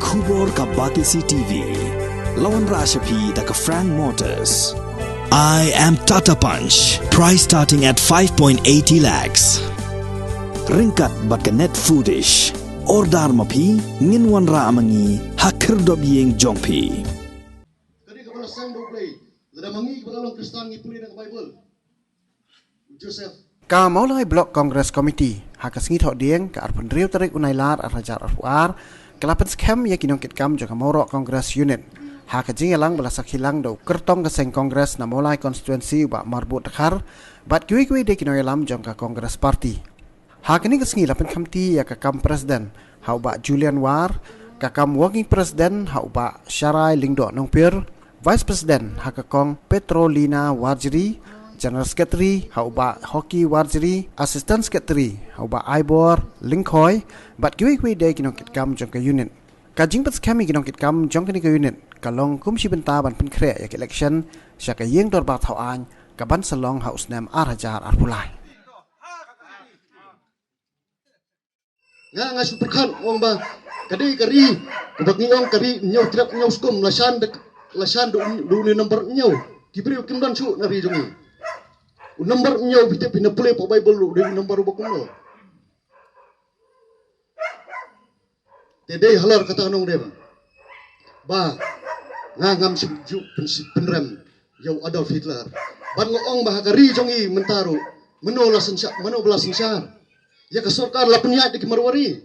Kubor ka Batisi TV. Lawan Rashapi da ka Frank Motors. I am Tata Punch. Price starting at 5.80 lakhs. Ringkat bat ka Net Foodish. Ordar mapi nginwan ra amangi hakir dob yeng jongpi. Kani ka pala sang do play. Lada mangi ka pala Kristen ngi puli na Bible. Joseph Ka maulai blok Congress Committee hakas ngi thok dieng ka arpun riu tarik unailar arrajar arfuar kelapan scam ya kinong kitkam joka morok Congress Unit haka jingelang belasak hilang do kertong keseng Congress na maulai konstituensi ba marbut dakhar bat kui de kinong elam jongka Congress Party haka ni kesngi lapan kamti ya ka kam presiden hau ba Julian War ka kam working president hau ba Sharai Lingdo Nongpir vice president haka kong Petrolina Warjiri General Secretary hauba Hockey Warjiri, Assistant Secretary hauba Ibor Linkoy, bat kiwi day kinong kitkam jong ka unit. Kajing pat skami kinong kitkam jong ka unit. Kalong kumsi benta ban pen kre yak election siya ka yeng dor bat hauan kaban salong haus nem arhajar arpulai. nga superkan wong ba kadi kari kubak ngong kari nyaw trap nyaw skum lasan do ni number nyaw kibri kim dan su nari jongi number nyaw bite pinapule po Bible lu dari number bakuno tede halar kata nong dem ba ngam sibju penrem yaw Adolf Hitler ban ngong bah kari jongi mentaru menola sensa menola sensar ya ka sarkar la punya di kimarwari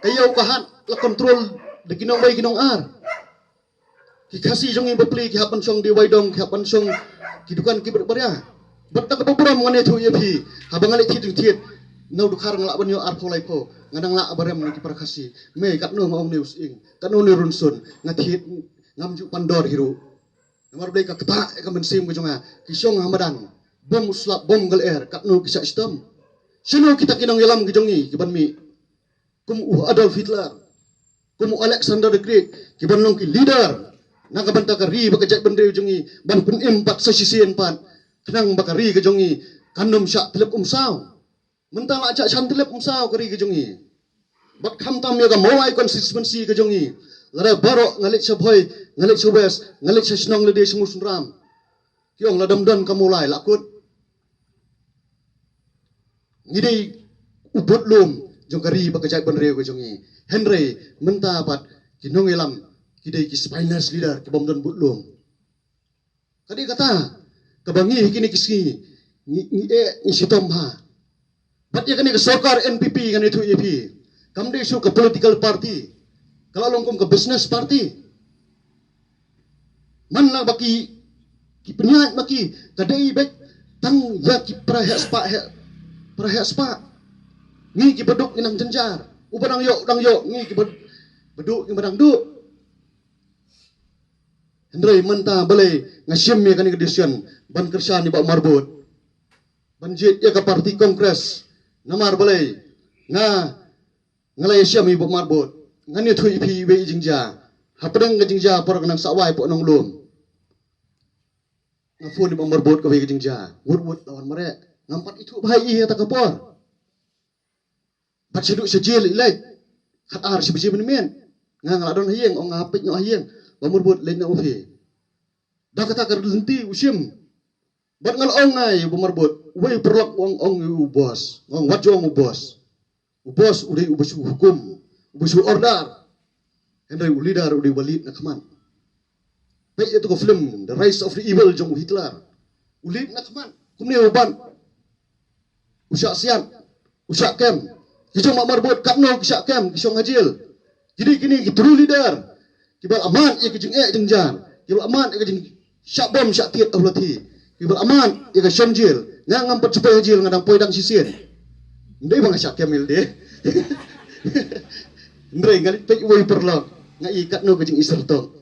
kayaw kahan la kontrol de kinong bay kinong ar kikasi jongi bapli ki hapan song di waidong ki hapan song kidukan kiberbarya batta ka babura mangane thu yepi habang ale thit thit nau dukhar ngala banyo ar pholai pho ngadang la abarem ni parakasi me katno maong news ing katno ni runsun ngathit ngamju pandor hiru namar blai ka kata ka mensim ko jonga kisong hamadan bom uslap bom gal air katno kisa sistem sino kita kinong yalam gijongi kiban mi kum Adolf Hitler kum Alexander the Great kiban long ki leader nakabanta ka ri bakajat bende jongi ban pun impat sa sisien pat kenang bakari ka jongi kanum sya telep umsaw mentang acak san telep umsaw kari ka jongi bat kham tam ya ka mawai konsistensi ka jongi lara barok ngalik sa boy ngalik sa west ngalik sa snong lede smusun ram kiong ladam dan ka mulai lakut ngidei ubut lum jong kari bakajat bende ka jongi Henry menta pat kinong elam kidai ki spineless leader ki bomdon butlum kadi kata kabangi kini kiski ni sitom ha bat ya kani ke sarkar NPP kan itu EP kamde su ke political party kalau longkom ke business party man la baki ki penyat maki kadai bek tang ya ki prahek spa ni ki beduk inang jenjar ubanang yo ni ki beduk ni badang duk Hendrai menta balai ngasim ya kani kedisian ban kersan ni bak marbut banjit ya ka parti kongres namar balai ngalai siam ibu marbut ngani thui pi we jingja hapadang ka jingja por kanang sawai po nong lum ngafun ni bak marbut ka we jingja wut lawan mare ngampat itu bahai ya ta kapor bat siduk sejil ilai khatar si biji men ngaladon hieng ong ngapit nyo hieng bamarbut lain na ufi dah kata kerlenti usim bat ngal ong ngai bamarbut we perlak ong bos ong wajong bos udai ubusu hukum ubusu order hendai leader udai walid nakman pe itu ko film The Rise of the Evil jong Hitler ulid nakman kumni uban usak sian usak kem kijong marbut kapno kisak kem kisong hajil jadi kini true leader kibal aman ya kejing jengjar kibal aman ya kejing syak bom syak tiet awlati kibal aman ya ke shonjil ngam pat supaya jil ngadang poidang sisien ndai bang syak kemil de ndai ngalit pe woi perlo ngai kat no kejing iserto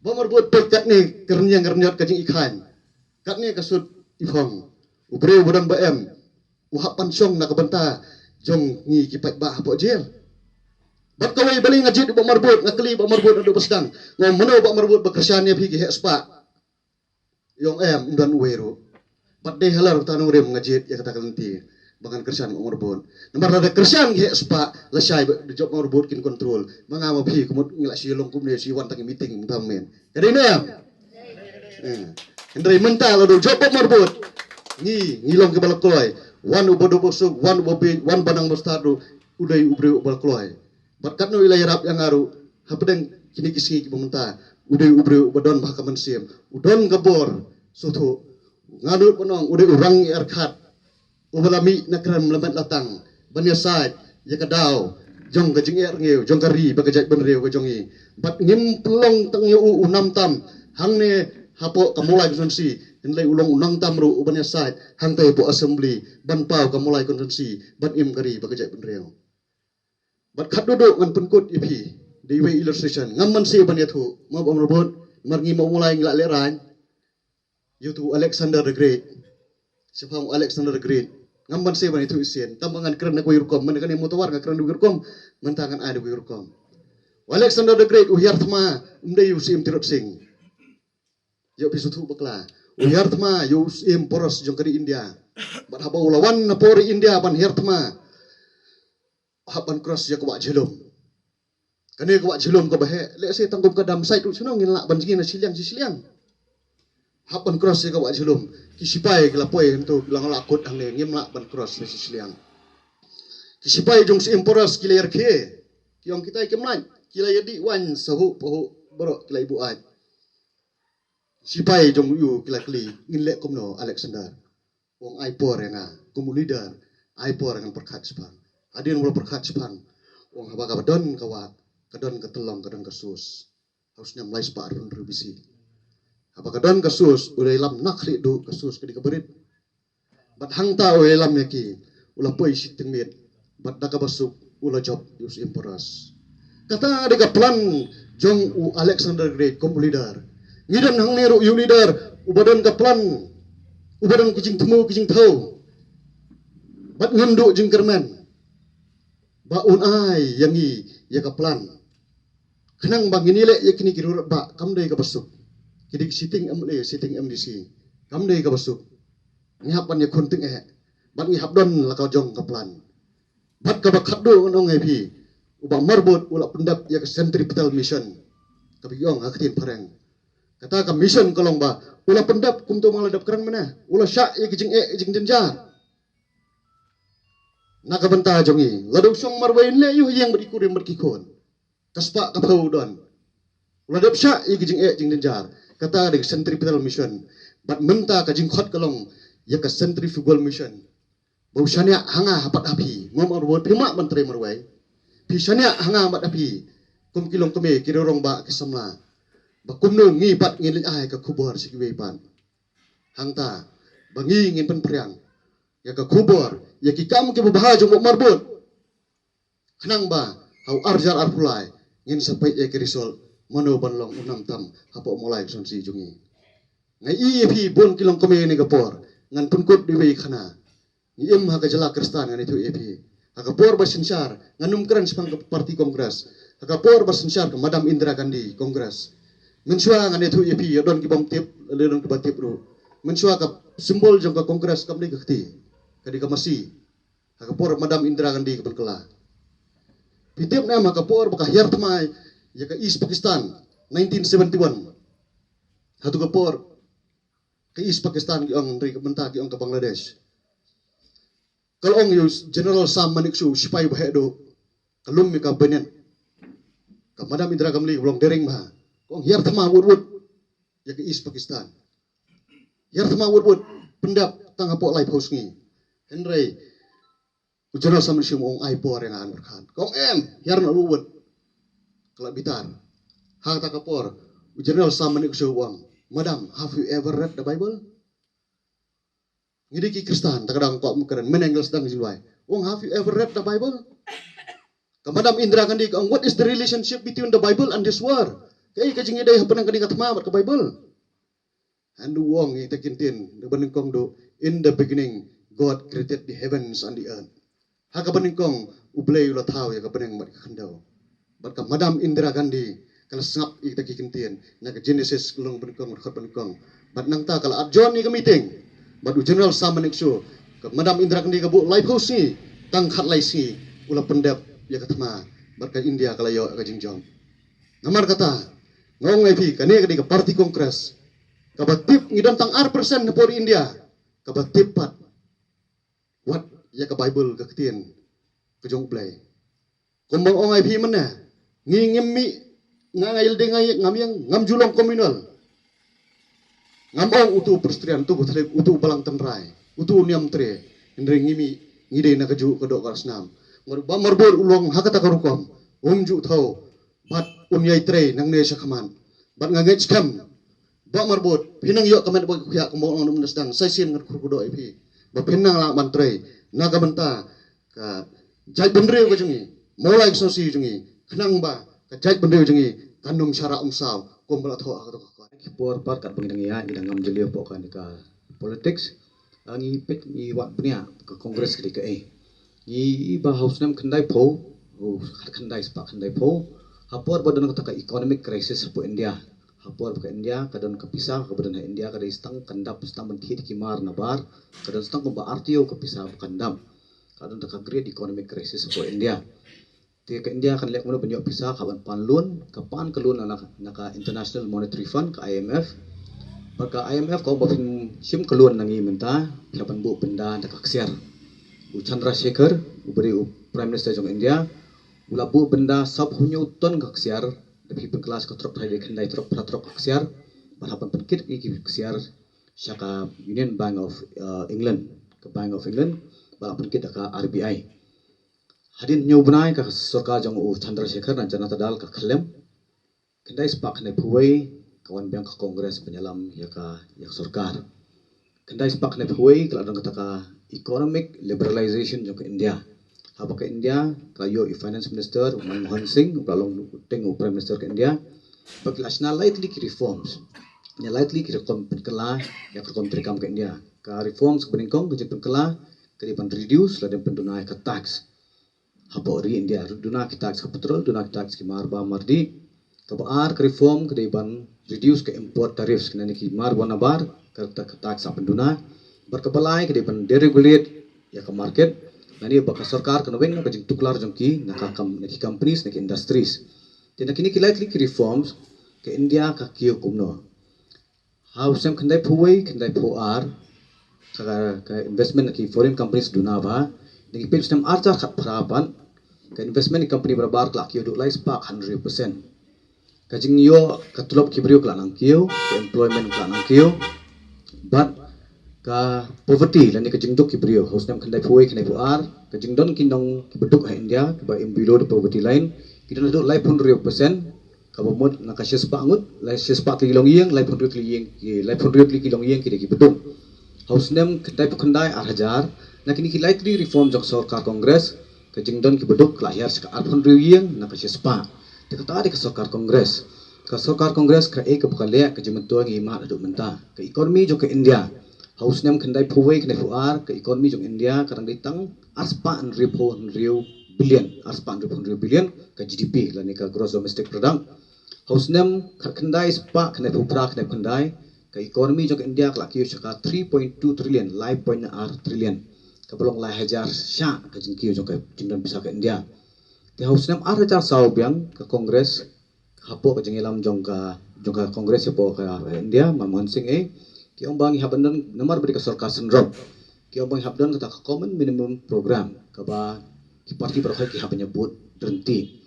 bomar buat pe kat ni kernyang kejing ikan kat ni kasut ifong ubre bodang baem uhapan song nak benta jong ngi kipat bah po jil bat kawai bali ngajit bak marbut ngakli bak marbut adu pasdang ngom meno bak marbut bekersian ya phiki hespa yong dan wero bat de halar tanung rem ngajit ya kata kalenti bangan kersian ngorbon nomor ada kersian ge spa lesai de job ngorbon kin control mangama phi kumut ngila silong kum ne si wan tang meeting tamen kada ini ya Hendrai mental adu job ngorbon ngilong ke balak kloy wan ubodo bosuk wan ubobe wan banang mustadu udai ubre ubal kloy berkat no wilayah rap yang ngaru hapedeng kini kisi ki pemerintah udai ubre ubadon bah kamansiam udon gabor sutu ngadut penong udai urang erkat ubalami nakran melemat latang banyasai ya kadau jong gajing er ngeu jong kari bagajai benreu gajongi bat ngim pelong tang yu unam tam hang ne hapo kamulai konsensi henlai ulong unang tam ru banyasai hang te po assembly ban pau kamulai konsensi ban im kari bagajai benreu bat khat duduk ngan penkut ipi di way illustration ngamman si ban yathu mo bom robot marngi mo mulai ngla leran yutu Alexander the Great sipang Alexander the Great ngamban si ban itu isien tambangan keren ko yurkom man kan mutawar ga keren yurkom mentangan ada ko yurkom Alexander the Great uyartma umdai usim tirot sing yo pisutu bakla uyartma usim poros jong kari India bat haba ulawan na pori India ban hirtma haban cross ya ko jelum kane ko jelum ko bahe le se tangkum ka dam sai tu sunong ngin la ban jingin siliang haban cross ya ko jelum kisipai kelapoi untuk bilang lakut hang ne ngim la ban cross le siliang kisipai jong si emporos kilayar ke kiong kita kemlan kilay di wan sahu poho boro kilay buat sipai jong yu kilakli ngin le komno Alexander wong aipor nga kumu leader aipor ngan perkat sepang adin mula perkat sepang wong haba kabadon kawak kadon ketelong kadon kasus harusnya mulai separun rubisi apa kadon kasus udah ilam nakli du kasus kedi kaberit bat hang ta udah ilam yaki ulah poi siting mit bat daka basuk ulah job yus imporas kata ada plan jong u Alexander Great kom leader ngidan hang neru yu leader ubadon ka plan ubadon kijing temu kijing tau bat ngendu jing kermen ba un ai yangi ya ka plan kenang bang ini le yakini kirur ba kam dei ka basuk kidik sitting MDC kam dei ka basuk ngihapan ya kunting bat ngihap don la ka jong ka plan bat ka bakhat do ngong pi uba marbot ula pendap ya ka centripetal mission ka biyong akatin pareng kata ka mission kolong ba ula pendap kum to maladap keren mana ula syak ya kijing denjar nakabanta jongi ladok song marwain le yu yang berikurim berkikon kaspa kapau don ladap syak ya kijing denjar kata ada centripetal mission bat menta ka jingkhot kalong ya ka centrifugal mission bau syania hanga hapat api ngom arwot pima menteri marwai pi syania hanga hapat api kum kilong keme kirorong ba kisamla ba kumno ngi pat ngin ai ka kubor sikiwe pan hangta bangi ngin pen priang ya ka kubor ya ki kam ke bahajo mo marbot kenang ba hau arjar arpulai ngin sampai ya ki risol mano banlong unam tam hapo mulai sonsi jungi ngai ep bon kilong kome ni gapor ngan punkut diwe khana ngiem ha ka jala kristan ngan itu ep ha ka por basinsar nganum kran sepang ke parti kongres ha ka por basinsar ke madam Indira Gandhi kongres mensua ngan itu ep ya don ki bom tip don ki batip ru mensua ka simbol jong ka kongres kam ni kati kadi ka masi ha ka por madam Indira Gandhi ke berkela pitip nama ka por baka yartmai ya ke East Pakistan 1971 hatu kapor ke East Pakistan ki ong dari kebenta ki ong ke Bangladesh kalau ong use General Sam Maniksu sipai bahedo kalum mi ka benen ka madam Indira Gandhi belum dereng ma ong hiar thama wud ya ke East Pakistan hiar thama wud pendap tang apok lai pausngi Henry General Sam Maniksu ong ai por yang an berkhan kong hiar na wud kelak bitar hang tak kapor General Sam Maniksu uang madam have you ever read the Bible ngidi ki Kristen tak kadang kok mukran menenggal sedang jilwai uang have you ever read the Bible ka madam Indira Gandhi ka what is the relationship between the Bible and this world kai ka jingi dai hapan kadang katma ka Bible and uang ita kintin de benengkong do in the beginning God created the heavens and the earth ha ka benengkong ublay ula thaw ya ka beneng mat khandau bat ka madam Indira Gandhi kalau sangap kita kikintian nak Genesis kulung benengkong berkhot benengkong bat nang ta kalau John ni ka meeting bat General Sam Maniksu ke Madam Indra Kendi ke bu lai pos ni tang khat lai si ula pendap ya katma berkat India kalayo ke jingjong namar kata ngong ai pi kane ke parti kongres ka batip ngidon tang R% por India ka batip pat wat ya ke Bible ke ketien ke jong play kumbang ong ai pi mana ngimi ngayil dengai ngamiang ngam julong komunal ngambang utu perstrian tu betul utu balang tenrai utu niam tre indre ngimi ngide na kaju kedok karsnam ngor marbor ulong hakata karukom umju thau bat unyai tre nang ne sakhaman bat ngangej kam ba marbot pinang yo kamen ba khya kumbang ong nasdang saisen ngat kurkudo ipi ba pinang la mantre naga benta ka jai bendre ko jungi molai sosi jungi khnang ba ka jai bendre jungi kanum syara umsaw kumbala tho akato Kipor par kat pengidang ya idang ngam jelio pokan ka politics ngi pet ngi wat punya ke kongres ke ngi ba house nam khandai pho khandai spa khandai pho hapor badan kata economic crisis po India hapor ke India kadon kapisa ke badan India kada istang kandap istang menthi ki mar na bar kadon istang ko ba artio kapisa kandam kadon ta great economic crisis po India ti ke India kan lek mo banyo pisa kaban panlun kapan kelun naka International Monetary Fund ke IMF maka IMF ko bafin sim kelun nangi menta pirapan bu benda nak aksiar u Chandra Shekhar uberi Prime Minister jong India ula bu benda sab hunyo ton aksiar depi kelas ko trop thai khandai trop pratrok aksiar balapan penkit ki aksiar syaka Union Bank of England ke Bank of England balapan kit ka RBI hadin nyobnai ka sarkar jong u Chandra Shekhar dan Janata Dal ka khlem kendai spak ne phuwei kawan bank kongres penyalam ya sarkar kendai spak ne phuwei kala dong kata ka economic liberalization jong India haba ka India ka yo finance minister Manmohan Singh balong teng prime minister ke India bak national lightly ki reforms nya lightly ki rekom penkala ya rekom trikam ke India ka reforms beningkong ke penkala kedipan reduce la den pendunai ka tax Habori India duna kita tax petrol duna kita tax ki marba mardi kabar ke reform ke deban reduce ke import tariffs kena ki marba nabar ke tax penduna berkepalai ke deban deregulate ya ke market nani baka sarkar ke weng ke jing tuklar jongki nakakam naki companies naki industries jadi kini ki likely ki reforms ke India ka kiyo kumno how sem kendai phuwei kendai phuar ka investment naki foreign companies duna ba Niki page nam archa khat phrapan ka investment company barabar klak yo do lai spark 100% ka jing yo ka tulop kibrio klak nang kiyo ka employment klak nang kiyo but ka poverty lani ka jing dok kibrio host nam khandai phuwei khandai puar ka jing don kinong kibeduk ha India ka ba below the poverty line kita do lai 100% ka bomot na ka sespa ngut lai sespa kilong yeng lai 100 ki lai 100 kilong yeng ki beduk house nam khandai arhajar na kini ki likely reform jok sarkar kongres ke jingdon ki beduk lahir seka 800 yeng na ka sespa te kata de sarkar kongres ka ek bukale ke jimentua ngi ma adu menta ke ekonomi jok ke India house nem khandai phuwei kne fuar ke ekonomi jok India kadang ditang aspa billion ke GDP la ni ka gross domestic product house nem khandai spa kne phupra kne khandai ke ekonomi jok India klaki seka 3.2 trillion 5.r trillion kabelong lai hajar sya ka jingkiu jong ka jingdan bisa ke India ti house nam ar hajar sau biang ke kongres hapo ka jingilam jong ka kongres hapo ka India Manmohan Singh ki ong bangi habandan namar beri ka sarkar sendrom ki ong bangi habdan kata common minimum program ka ba ki parti berkhoi ki habanya but berhenti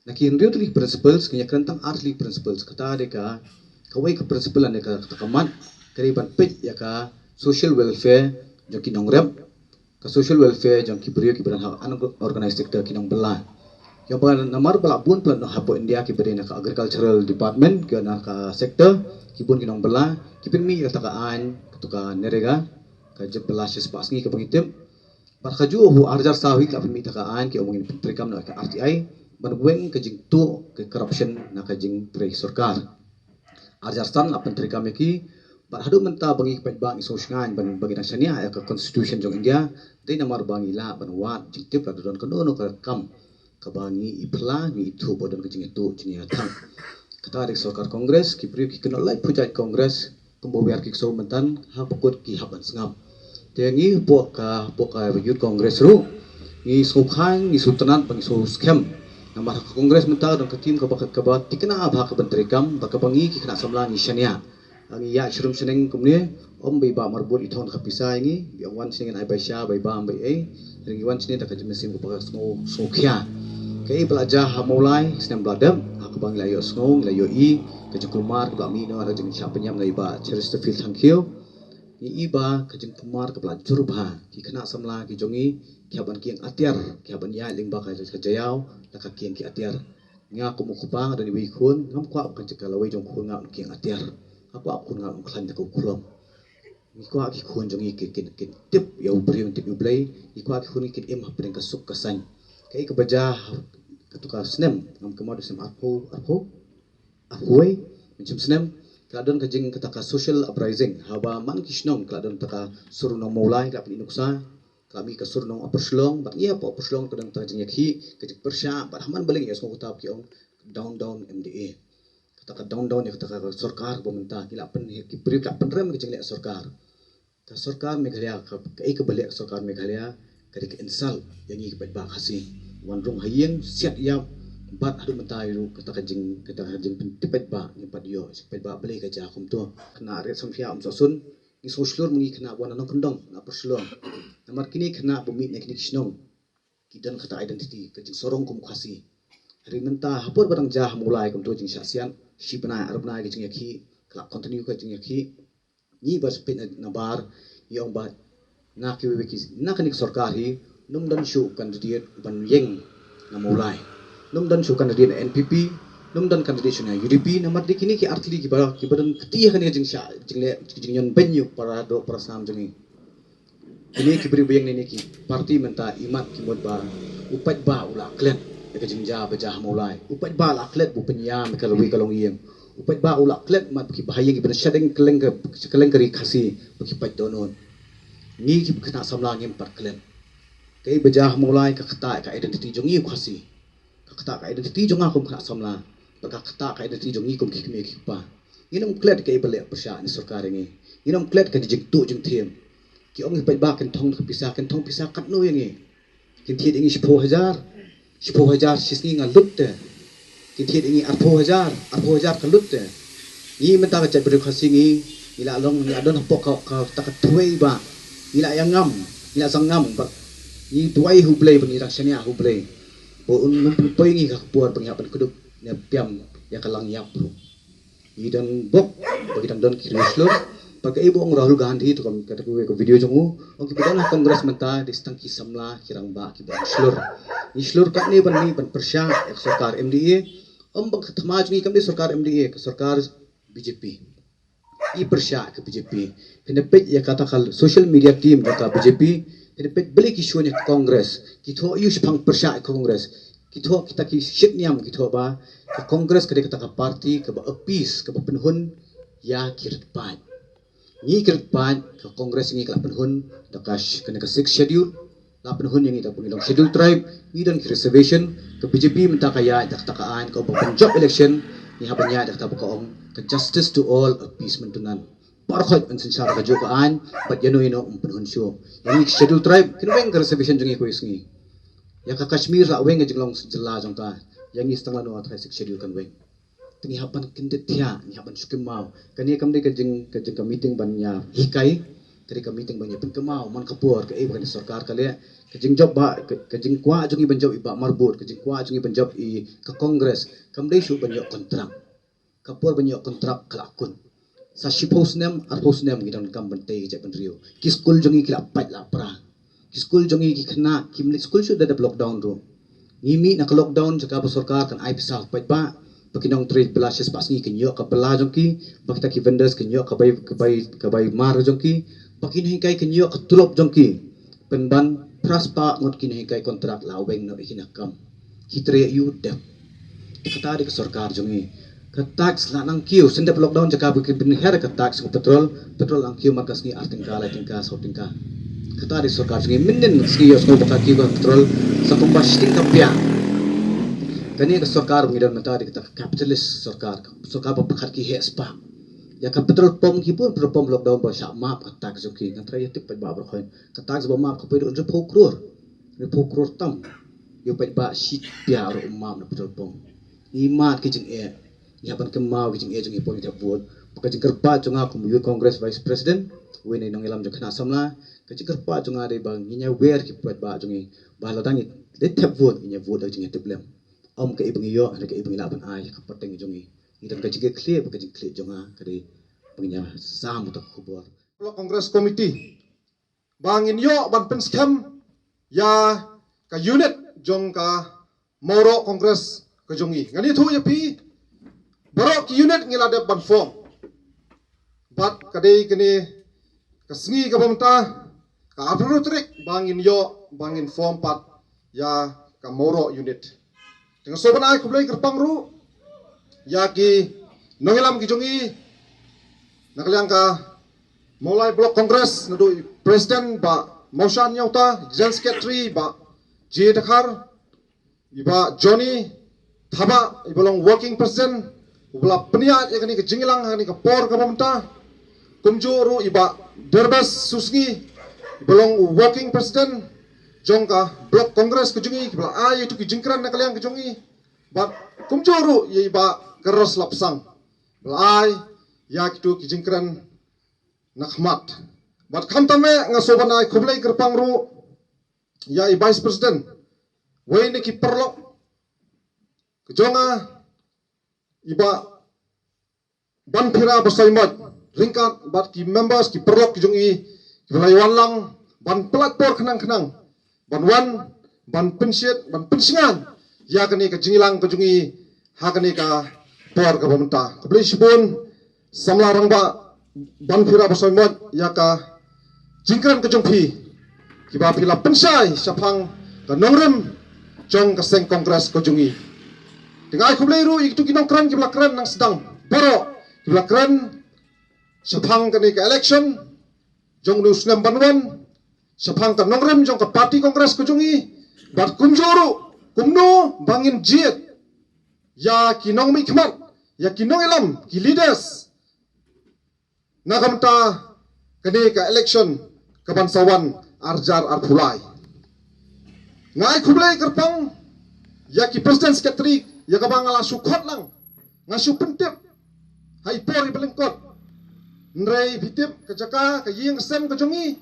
na ki really principles kanya kerentang earthly principles kata de ka kawai ka principle ane ka kaman kariban pej ya ka social welfare jong ki nongrem ka social welfare jong ki brio ki beran ha unorganized sector ki nong bela yang ba namar bala bun plan no hapo India ki beri na ka agricultural department ki na ka sector ki bun ki nong bela ki pin mi ka an ka nerega ka je bela ses pasngi ka pengitim par khaju hu arjar sawi ka pin mi ka an ki omongin trikam na ka RTI ban weng ka jing tu ke corruption na ka jing pre sarkar arjar stan apan trikam ki But hadu menta bangi pajbang iso shngan ban bagi nasyania ya ka constitution jong India dei namar bangi la ban wat jingtip la don kono no ka kam ka bangi ipla ni itu bodon ka jingitu jinia thang kata dek sarkar kongres ki priu ki kenal lai pujat kongres kumbo biar ki so mentan ha pokut ki haban sngam Tengi poka youth congress ru ni sukhan ni sultanat bang so scam nama congress mentar dan ketim ka tikna abha ka menteri kam ba ka bangi ki kena samla ni shania angi ya shrum seneng kumne om bai ba marbut ithon ka pisa ingi yang wan seneng ai bai sha bai ba bai ai ringi wan seneng ta ka mesim ko pa so khia kai belajar ha mulai seneng bladam ha ka bang la yo snong la yo I ka jukumar ka mi no ara jing sha penyam lai ba cheris to feel thank you ni iba kajeng pemar ke pelajur bah ki kena samla ki jongi ki haban ki atiar ki haban ya lingba ka jayau la ka ki atiar nga ko mo kupang dan wi khun ngam kwa kan jeka lawai jong khun ngam ki atiar aku akun ngam khlan ko kulom ni kwa ki khun jongi ki tip ya ubri tip ublai ni kwa ki khun ki em hapren ka suk ka san kai ka baja katuka snem ngam kemadu sem apuai macam snem keladon kajing ketaka social uprising haba man kisnong keladon taka surunong mulai ka pinuksa kami ka surunong aperslong bak iya po aperslong kadang taka jing yakhi kajing persya bat haman baling ya semua kutap ki ong down MDA ketaka down ya ketaka sarkar pemerintah kila pen ki beri ka penrem kajing lek sarkar ka sarkar Meghalaya ka balik sarkar Meghalaya kadi ka insal yang i ba khasi wanrung hayeng siat ya bat adu mentai ru kata kajing tipet ba ni padio tipet ba beli ka jakum tu kena ret samfia sosun ni soslur mengi kena wana nong kendong na perslong namar kini kena bumi nek nik snong kidan kata identity kajing sorong kum khasi hari menta hapur barang jah mulai kum tu jing syasian shipna arbna kajing yakhi kala continue kajing yakhi ni bas pin nabar yong ba na ki weki na kanik sarkar hi num dan shu candidate ban yeng na mulai num dan sukan di NPP num dan kandidat na UDP namar di kini ki artli ki badan ketiya kan jing sha jing yon benyu para sam jing ini ki beri bayang ni ki parti menta imat ki mod ba upat ba ula klet ya jing ja bajah mulai upat ba la klet bu penya me kalwi kalong yeng upat ba ula klet mat ki bahaya ki badan shadeng keleng kari khasi ki pat donon ni ki kena samla ngem par klet kai bajah mulai ka khata ka identity jong yi khasi kata ka identity jong aku kena samla baka kata ka identity jong ikum ki me ki pa inam klet ka ibale persya ni sarkar ini inam klet ka jing tu jing them ki ong pa ba kan thong pisah kat no yang kin thiet ingi 10,000 sisni nga lutte kin thiet ingi 8,000 ka lutte ni menta ka chat khasi ngi ila long ni adon pok ka ta ka thuai ba ila yang ngam ila sangam ba ni tuai hu play bangi raksanya hu play o poi ngi ka puar penghapan kudup ne piam ya kalang yap bro idan bok bagi dan don kirislo pakai ibu ong Rahul Gandhi to kam kata ko video jongu ong kibadan kongres menta di stangki samla kirang ba ki bang slur ka ni ban persya sarkar MDA om bang khamaj ngi kam di sarkar MDA ke sarkar BJP i persya ke BJP kenepet ya kata kal social media team ka BJP Edepet beli kisuanya kongres, kita ius pang persya kongres, kita ki shit niam kita ba ke kongres kede kita ke parti ke ba apis ke ba penhun ya kirit pan, ni kirit pan ke kongres ni ke penhun dakas kena ke 6 schedule, la penhun yang kita pengidong schedule tribe, ni dan reservation ke BJP minta kaya dak takaan ke ba job election ni habanya dak tabak om ke justice to all apis mentunan. Parkhot an sinsara ka jokaan but yano penhun show yang schedule tribe kinweng ka reservation jong ko isngi ya ka Kashmir la weng jinglong jela jong ka yang istang lanu athai schedule kan weng tingi hapan kindet thia ni hapan sukimau kani kamde ka jing ka meeting banya hikai kari ka meeting banya pen kemau man kapur ka bukan sarkar kale ka jing job ba ka jing kwa jong ban job iba marbut ka jing kwa jong ban job I ka kongres kamde shu banyo kontrak kapur banyo kontrak kelakun sa shipos nem gidan kam bante je penrio ki school jongi kila pat la pra ki school jongi ki khna ki school should ada lockdown ro ngimi nak lockdown jaka sarkar kan ai pisal pat ba pakinong trade blashes pas ni kinyo ka pala jongki bakta ki vendors kinyo ka bay mar jongki pakin hikai kinyo ka tulop jongki penban praspa ngot kin hikai kontrak laweng no ikinakam kitre yu dep kata di sarkar jongi ke tax la nang kiu sendep lockdown jaka bukin her ke tax ko petrol ang kiu markas ni artingka la tingka sautingka kata di sarkar sini menden ski yos ko baka kiu petrol sa kumbas tingka pia kani ke sarkar ngidan mata di kita capitalist sarkar pa pakhat ki hespa ya ka petrol pom ki pun petrol pom lockdown ba syak map atak zoki ngan trai tip pa ba berkhoin katak zba map ka pe do repo kror tam yo pa ba shit pia ro map na petrol pom i mat ki jing e ya ban ke mau ki jing e jing e pom ta vote pa jing kerpa chunga ku yu congress vice president we nei nong ilam jo khna samla ka jing kerpa chunga de bang nya wer ki pa ba jing ba la dang de tap vote nya vote jing e tiplem om ke ibang yo ada ke ibang ila ban ai ka pateng jong idan ka jing clear pa jing clear jonga ka de punya sam untuk kubur. Congress Committee bangin yo ban pen scam ya ka unit jong ka moro Congress ka jongi ngani thu ya pi baro ki unit ngila de ban form bat kadai kini ka sngi ka bamta ka aprodrik bangin yo bangin form pat ya ka moro unit dengan soban ai kublai kerpang ru ya ki nongilam ki jongi nakaliang ka mulai blok kongres nadu presiden ba motion nyauta general secretary ba J Dakar iba Johnny Thaba ibolong working president ubla peniat yakni ke jingilang yakni ke por ka pemerintah kumjuru iba Derbas Susgi ibolong working president jongka blok kongres ke jungi ibla ai itu ke jingkran nakaliang ke jungi ba kumjuru iba keros lapsang belai ya kitu kijingkran nakhmat bat kham tame ngasobanai khublai kerpang ru ya vice president we ni ki perlo kejonga iba ban phira basaimat ringkat bat ki members ki perlo ki jongi ki lang ban platform khnang ban wan ban pensiet ban pensingan ya kani ke jingilang ke jongi ha kani ka por ka pemerintah khublai sibun samla rangba ban phira basoimot yaka jingkran ke jongpi kiba phila pensai sapang ka nongrem jong ka seng kongres ko jungi tingai khublai ru itu kinong kran kibla kran nang sedang boro kibla kran sapang ka ni ka election jong nu snem banwan sapang ka nongrem jong ka party kongres ko jungi bat kumjoru kumno bangin jiet ya kinong mi khmat ya kinong elam ki leaders nakamta kini ka election kabansawan arjar arpulai ngai khublai kerpang ya ki president secretary ya kabang ala sukhot lang ngasu pentip hai por belengkot nrei vitip kajaka ka ying sem ka jongi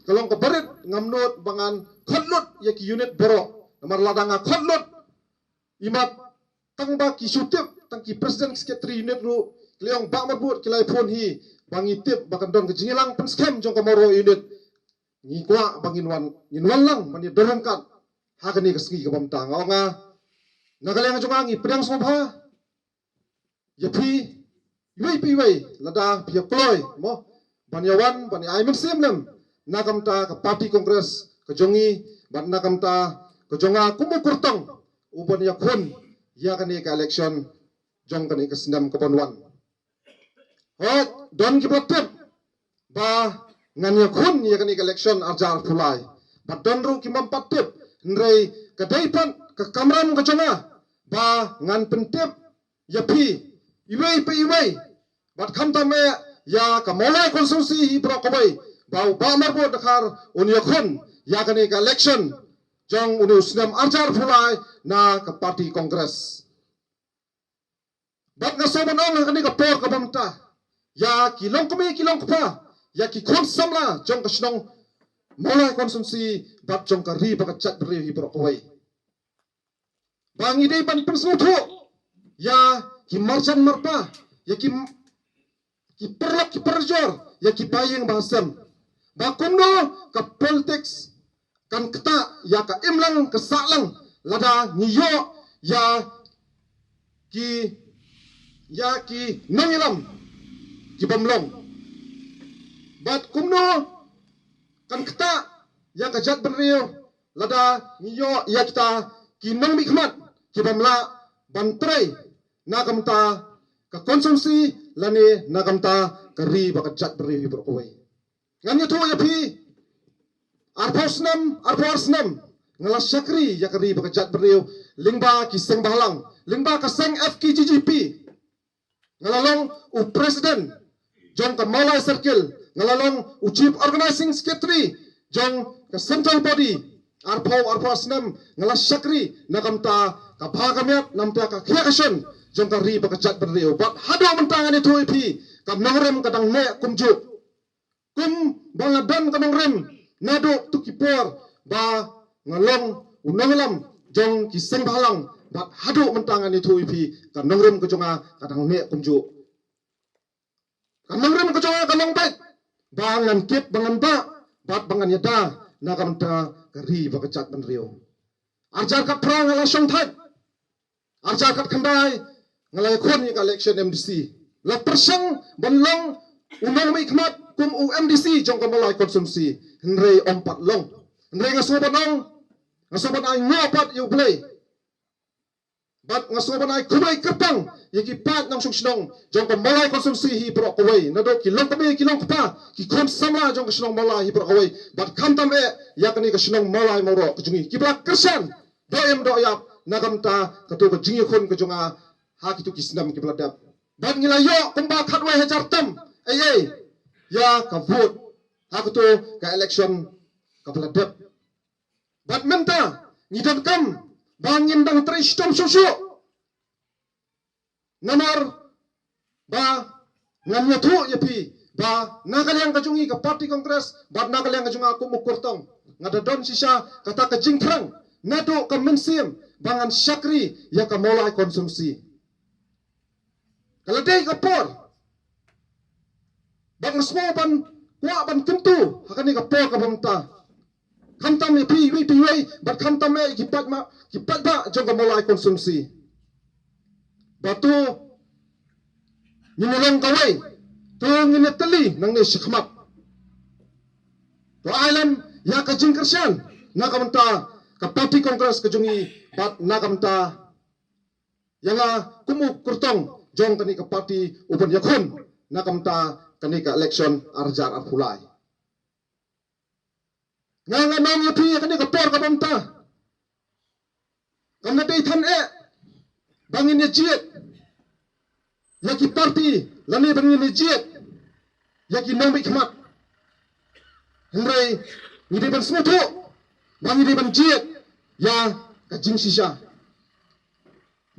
kalong ka barit ngamnot bangan khotlut ya ki unit boro namar ladanga khotlut imat tangba ki sutip tang ki president secretary unit ru kleong ba marbut kilai phone hi bangi tip bakan don kejingilang pen scam jong kamoro unit ni kwa bangin wan lang mani dorangkat hakani keski ke pamta nga nagaleng jong angi pedang sobha yapi wei lada pia kloy mo banyawan bani aimen semlem nakamta ke party kongres ke jongi ban nakamta ke jonga kumu kurtong ubon yakun ya kani ke election jong kani ke sendam ke ponwan hot don kibotip ba nganya khun ya kani election arjar phulai ba don ru kimam patip nrei kadaipan ka kamram ka chonga ba ngan pentip ya pi iwei bat kham tame ya ka molai konsusi hi pro kobai ba marbot dakhar unya khun ya kani election jong unu snam arjar phulai na ka party kongres bat ngasoban ong kani ka por ka bamta ya kilong kupa ya ki khon samla jong ka snong molai konsumsi bat jong ka ri ba chat ri hi bro koi bangi dei ban persuthu ya ki marjan marpa ya ki perlak ki perjor ya ki payeng bahasam ba kumno ka politics kan keta ya ka imlang ka salang lada niyo ya ki nangilam ki bamlong bat kumno kan keta ya ka jat benrio lada niyo ya kita ki nang mikmat ki bamla bantrai nakamta ka konsumsi lani nakamta ka ri ba ka jat benrio berkoi nganya to ya pi arposnam ngala syakri ya ka ri ba ka jat benrio lingba ki seng balang lingba ka seng FKGGP ngalalong u president jong ka Malay Circle ngalalong Chief Organizing Secretary jong ka Central Body arpau asnam ngala sakri nakamta ka bhagamiat namta ka khekasyon jong ka ri bakajat berriu bat hado mentangan itu ipi kam nangrem kadang ne kumju kum bangadan kadang rem nado tu kipor ba ngalong unangalam jong kiseng balang bat hado mentangan itu ipi kam nangrem kejonga kadang ne kumju kam nangrem kejonga kadang baik bangan kip bangan ba bat bangan yada nakamta kari bakajat berriu arjar kat perang ngala syong thai arjar kat khandai ngalai khon ni election MDC la persang banlong umang mai khmat kum UMDC jong kamalai konsumsi henrei ompat long henrei ngasoban ai ngopat yu play bat ngasoban ai kubai kerpang yaki pat nang sungsnong jong kamalai konsumsi hi pro kawai nado kilong kami kilong kpa ki kon samla jong kasnong malai hi pro kawai bat khantam e yakni kasnong malai moro kujungi kibla kersan doem doyap nagamta katu kujingi khon kujonga hak itu kisnam kibladap ban ngilayo kumba khatwai hajar tam ay ya ka vote hak itu ka election kibladap bat menta ngidam kam bangin dang tristom susu namar ba ngamnya thu yapi ba nagalyang kajungi ka party congress bat nagalyang kajunga aku mukurtong ngadadon sisa kata kajingkrang nado ka mensim bangan syakri ya ka mulai konsumsi kalau day kapor bang semua ban kentu hakani kapor ka bamta kantam ni pi bat kantam e kipat ba jong ka mulai konsumsi batu ninulong kawai tu nginetali nang ni syakmat to island ya ka jingkersan nakamta ka party congress kajungi bat nakamta yanga kumu kurtong jong kani ka party uban yakun nakamta kani ka election arjar arpulai nganga nam yapi kani ka por ka bamta kamna dei than e bangin ye jiet yaki party lani bangin ye jiet yaki nombi khmat henrei ni ban smutu bangi di banjiet ya kajing sisa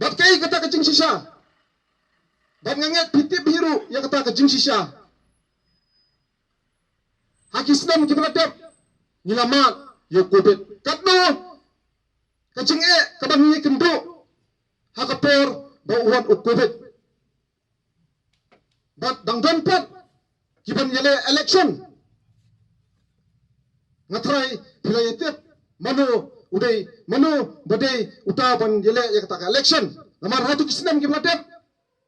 bat kai kata kajing sisa bat nganget pitip biru ya kata kajing sisa hakisnam kibladap nilamat ya kubit katno kajing e kabangi kendu hakapor bauan ukubit bat dangdon pat kiban yele election ngatrai pilayetip manu badai utapan yele ya kata election namar hatu kisnam kibladap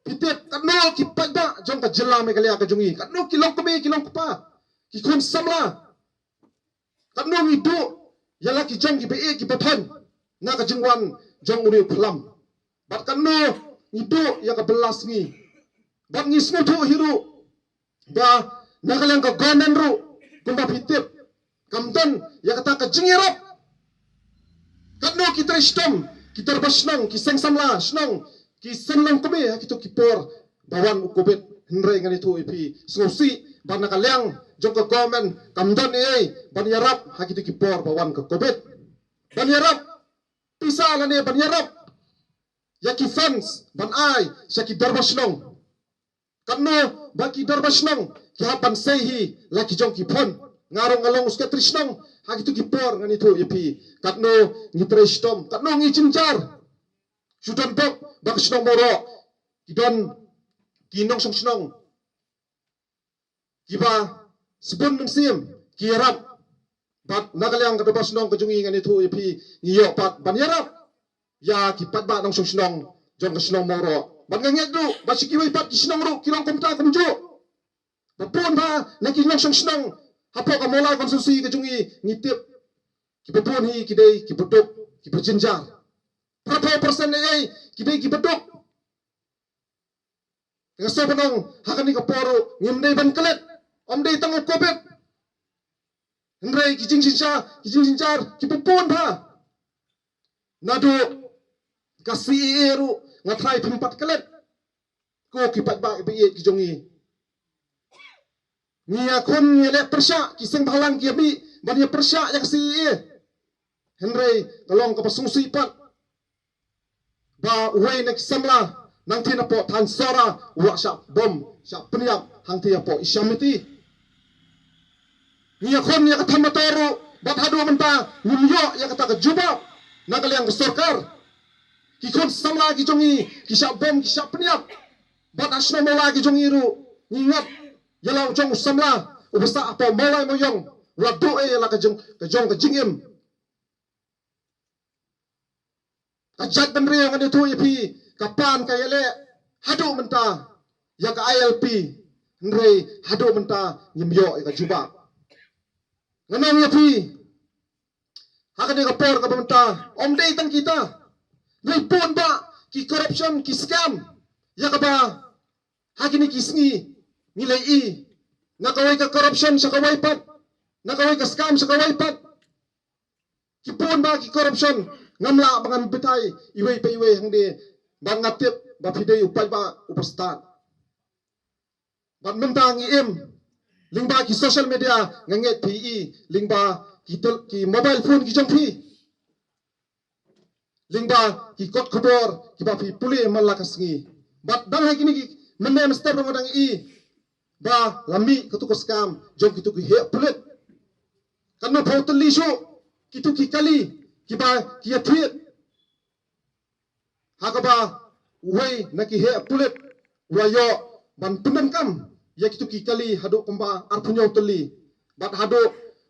pitip katno kipada jong ka jilla me kalia ka jungi katno kilong kami kilong kupa ki kon samla katno ngidu yala ki jong ki be ki pathan na ka jingwan jong uri khulam bat katno ngidu ya ka belas ngi bat ngi smutu hiru ba nagalang ka gonen ru kumba pitip kamdan ya kata ka jingirap katno kita istom kita basnong kiseng samla snong kisenlang kami kitu kipor bawan ukubit henrei ngani tu ipi ngosi bana kalyang jong ka government kamdan ei ban yarap hakitu kipor bawan ka kubit ban yarap pisa lani ban yarap yaki fans ban ai syaki darbasnong katno baki darbasnong ki hapan sehi laki jong kipon ngarong ngalong uska trisnong hakitu kipor ngani tu ipi katno ngitrestom katno ngichinjar sudan bok bak snong moro kidon kinong song snong kiba sebun mensim kirap bat nagalyang ka bas nong kajungi ngani tu ipi ngiyo pat banyarap ya kipat ba nong song snong jong snong moro ban nganget du ba sikiwi pat snong ru kilong komta kumju bapun ba nakinong song snong hapo ka mola konsumsi kajungi ngitip kibapun hi kidai kibuduk kibajinjar berapa persen ni kita bedok ngaso benong hakani ka poro ngimdei ban kelet omdei tango covid ndrei kijing sinjar kipupon ba nado kasi eru ngatrai pempat kelet ko kipat ba bi kijongi Ngia kon ngele persya kiseng balang kiabi bania persya ya kasi Henry kalong kapasung sipat ba uwe nak samla nang tina po tan sora wa sya bom sya peniap hang tia po isyamiti ngia kon ya kata matoru bat hadu menta nyumyo ya kata kejubab nakaliang kesorkar kikon samla ki jongi kisya bom kisya peniap bat asno mola ki jongi ru ngingat yalau jong samla ubasa apa molai moyong wadu la kajong kajingim kajat benri yang ada tu ipi kapan kayale hadu menta ya ka ILP ndre hadu menta nyimyo ka juba nganong ipi hakane ka por ka menta om dei tang kita nipun ba ki corruption ki scam ya ka ba hakini kisngi nilai i nakaway ka corruption sa kaway pat nakaway ka scam sa kaway pat kipun ba ki corruption ngamla bangan betay iway pa iway hangde bang ngatip ba pidey upay ba upastan ban mentang im lingba ki social media nganget PE lingba ki mobile phone ki jongpi lingba ki kot khobor ki ba pi puli malakas ngi bat dang ha kini ki menem step ngodang i ba lami ketukas kam jom kitu ki he pulit kanno bautel lisu kitu ki kali ki ba ki athiet hakaba uwei na ki he pulit wayo ban punan kam ya kitu ki kali hadu komba arpunyo teli bat hadu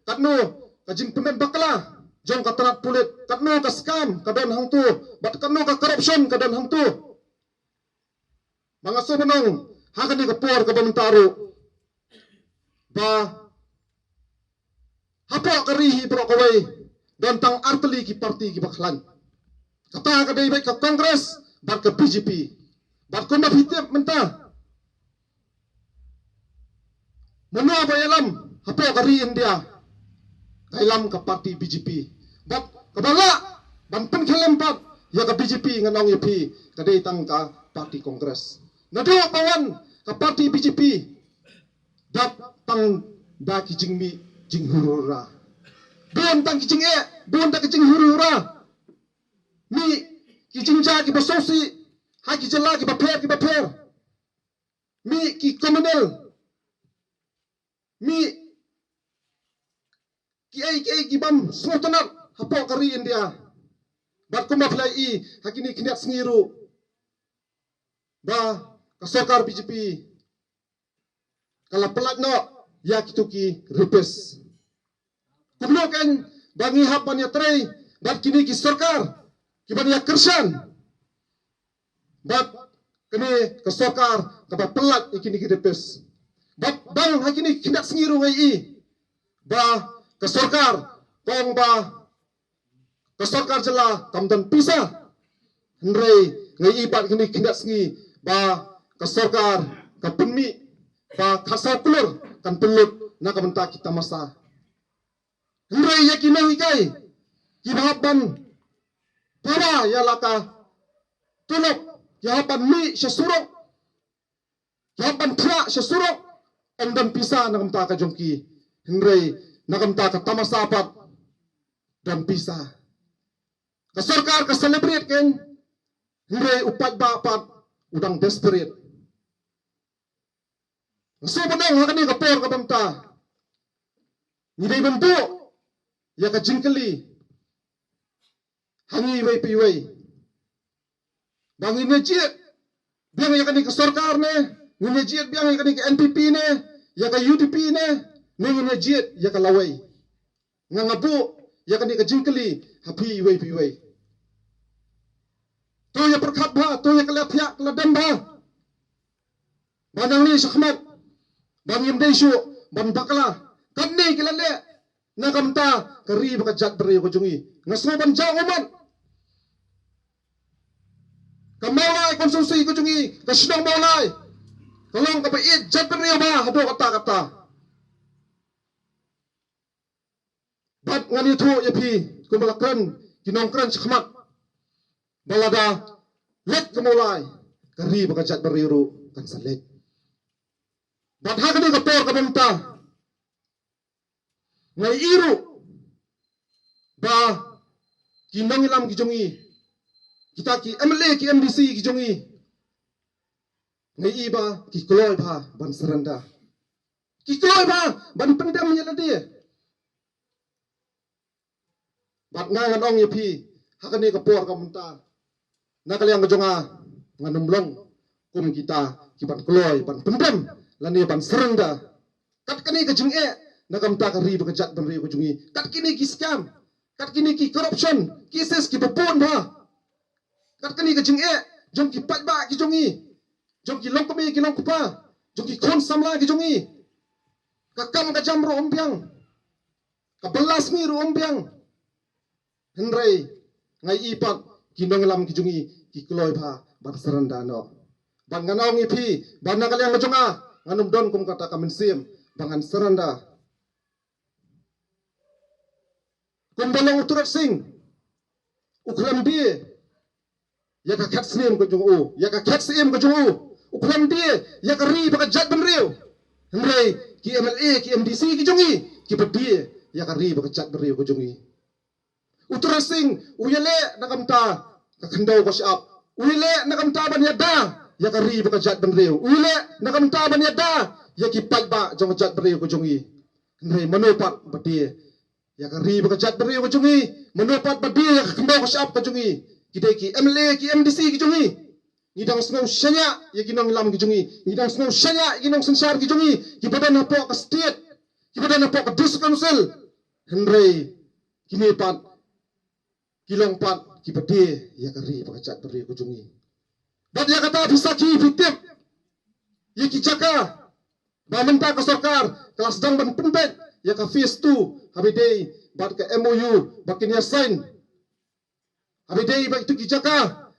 katno kajing punan bakla jom katrat pulit katno ka scam kadon hang tu bat katno ka corruption kadon hang tu mangaso benong hakani ka por ka bantaro ba hapo karihi pro kawai dan tang arteli ki parti ki baklan kata ka dai ka Kongres bar ka BJP bar ko mafitip menta mano ba yalam hapo kari India kailam ka parti BJP bat kabala ban pen khalam pat ya ka BJP nganong yapi ka dai tang ka parti Kongres nado pawan ka parti BJP dat tang da ki jingmi jinghurura don tang ki jinge don da ki jinghurura mi ki jingja ki basosi ha ki jala ki baper mi ki criminal mi ki bam slotanat hapo kari India bat kuma play i hakini kniat sengiru ba kasokar BJP kalau pelat no ya kitu ki rupes kumno kan bangi hapan ya tray bat kini ki sarkar ki ban ya kersan bat kini ke sarkar ka pelat ikini ki rupes bat bang hakini kindak sengiru ngai ba ke sarkar kong ba ke sarkar jela kamdan pisa ndrei ngai bat kini kindak sengi ba ke sarkar ka penmi ba khasa kulur kan pelut na kabenta kita masa hurai ya kinang ikai kibaban para ya laka tulok ya ban mi sesurok ya ban thra sesurok dan pisa na kabenta ka jongki hurai na kabenta ka tamasa pat dan pisa ka sarkar ka celebrate ken hurai upat ba pat udang desperate so benang hakani ka por ka bamta ni dai bantu ya ka jingkeli hangi wei pi wei bangi ne jiet biang ya kani ka sarkar ne ni jiet biang ya kani ka NPP ne ya ka UDP ne ni jiet ya ka lawai ngangabu ya kani ka jingkeli hapi wei pi wei to ya perkhat ba to ya ka latya ka ladam ba banang ni sakhmat bang yam desu ban bakla kanne kilale na kamta kari baka jat beri ko jungi ngaso ban jaoman kamalai konsumsi ko jungi kasnong malai tolong ka bait jat beri ba hado kata bat ngani thu yapi kumbalakan kinongkran sakhmat balada let kamulai kari baka jat beri ru kan salet Bat hakani ka por ka benta. Ngai iru ba kinong ilam ki jongi. Kita ki MLA ki MDC ki jongi. Ngai iba ki kloy ba ban seranda. Ki kloy ba ban pendam nya dia. Bat ngangan ong yepi hakani ka por ka benta. Nakaliang ka jonga nganumlong kum kita ki ban kloy ban pendam lani ban seranda. Kat kani ka jing nakam ta ka ri ba ka jat ban ri ko jungi. Kat kini ki scam. Kat kini ki corruption. Cases ki papon ba. Kat kini ka jing jong ki pat ba ki jongi. Jong ki long kami ki long kupa. Jong ki kon samla ki jongi. Ka kam ka jam ro ombyang. Ka belas mi ro ombyang. Henry ngai ipat ki nong lam ki jongi ki kloy ba ban seranda no. Ban nganong ipi ban nakaliang ka jonga nganum don kum kata kamen sim bangan seranda. Kumbalang uturat sing uklam dia ya ka kat sim ko jung ya ka kat sim ko jung uklam dia ya ka ri ba ka jat ban riu Henry ki MLA ki MDC ki jungi ki pedie ya ka ri ba ka jat ban riu ko jungi uturat sing uyele nakamta ka khandau ko siap uyele nakamta ban yada ya ka ri ba ka jat ban riu uyele nakamta ban yada ya ki pat ba jong jat ban riu ko jungi Henry manopat pedie ya ka ri ba ka jat ban riu ko jungi manopat pedie ya ka khandau ko siap ko jungi Kidai ki MLA ki MDC ki jungi ngidang snow shanya ya ginong lam ki jungi ngidang snow shanya ginong sensar ki jungi ki badan hapo ka state ki badan hapo ka district council Henry kini pat kilong pat ki pade ya kari pakachat pare ko jungi bat ya kata bisa ki fitip ya ki jaka ba menta ka sarkar kelas dang ban penpet ya ka phase 2 habidai bat ka MOU bakin ya sign habidai ba itu ki jaka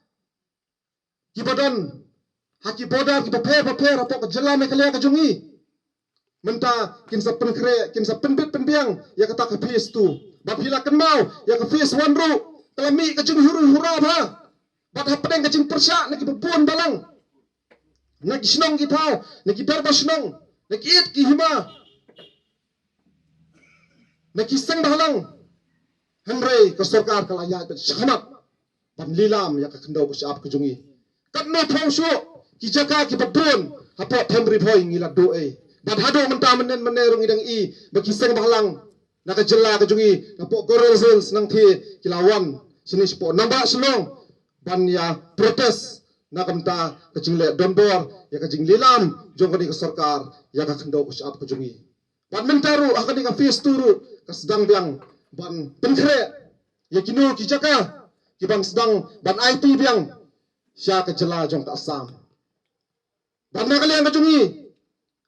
ki badan haki boda ki pape rapo ka jela me kale ka jungi menta kinsa penkre kinsa penbet penbiang ya kata ka phase 2 bat hila kenmau ya ka phase 1 ru kelami ka jungi huru hura ba bat hapeng ka jing persya na ki bubun balang na ki snong ki thau na ki berba snong na ki it ki hima na ki sang balang Henry ka sarkar ka laya ka shamat pan lilam ya ka khandau ko siap ka jungi kat no thau shu ki jaka ki babun hapo Henry boy ngila do bat hado menta menen menerung idang I bagi sang balang nak jela ka jungi napo gorels nang thi kilawan sini spo namba selong ban ya protes nakamta ka jingle donbor ya ka jing lilam jong ka ni ka sarkar ya ka khandau ko siap ka jungi ban mentaru akani ka phase 2 ru ka sedang biang ban penkre ya kinu ki jaka ki ban sedang ban IT biang sya ka jela jong ka asam ban nakalian ka jungi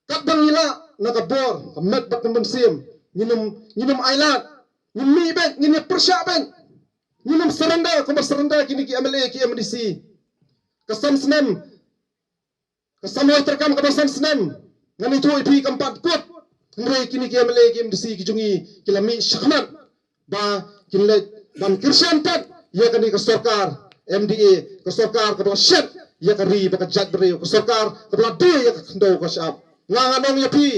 kat bang ila nakabor kamet bat mensim nginum ailat ngimi ben ngini persya ben nginum serenda kuma serenda kini ki MLA ki MDC kesam senem kesam hoy terkam ke basan senem ngani tu ipi keempat kut ngre kini ki MLA ki MDC ki jungi kilami syakmat ba kinle ban kirsan tat ya kani ke sarkar MDA ke sarkar ke basyat ya kari ba ka jat beriu ke sarkar ke belade ya ka khandau ka syap nganganong ya pi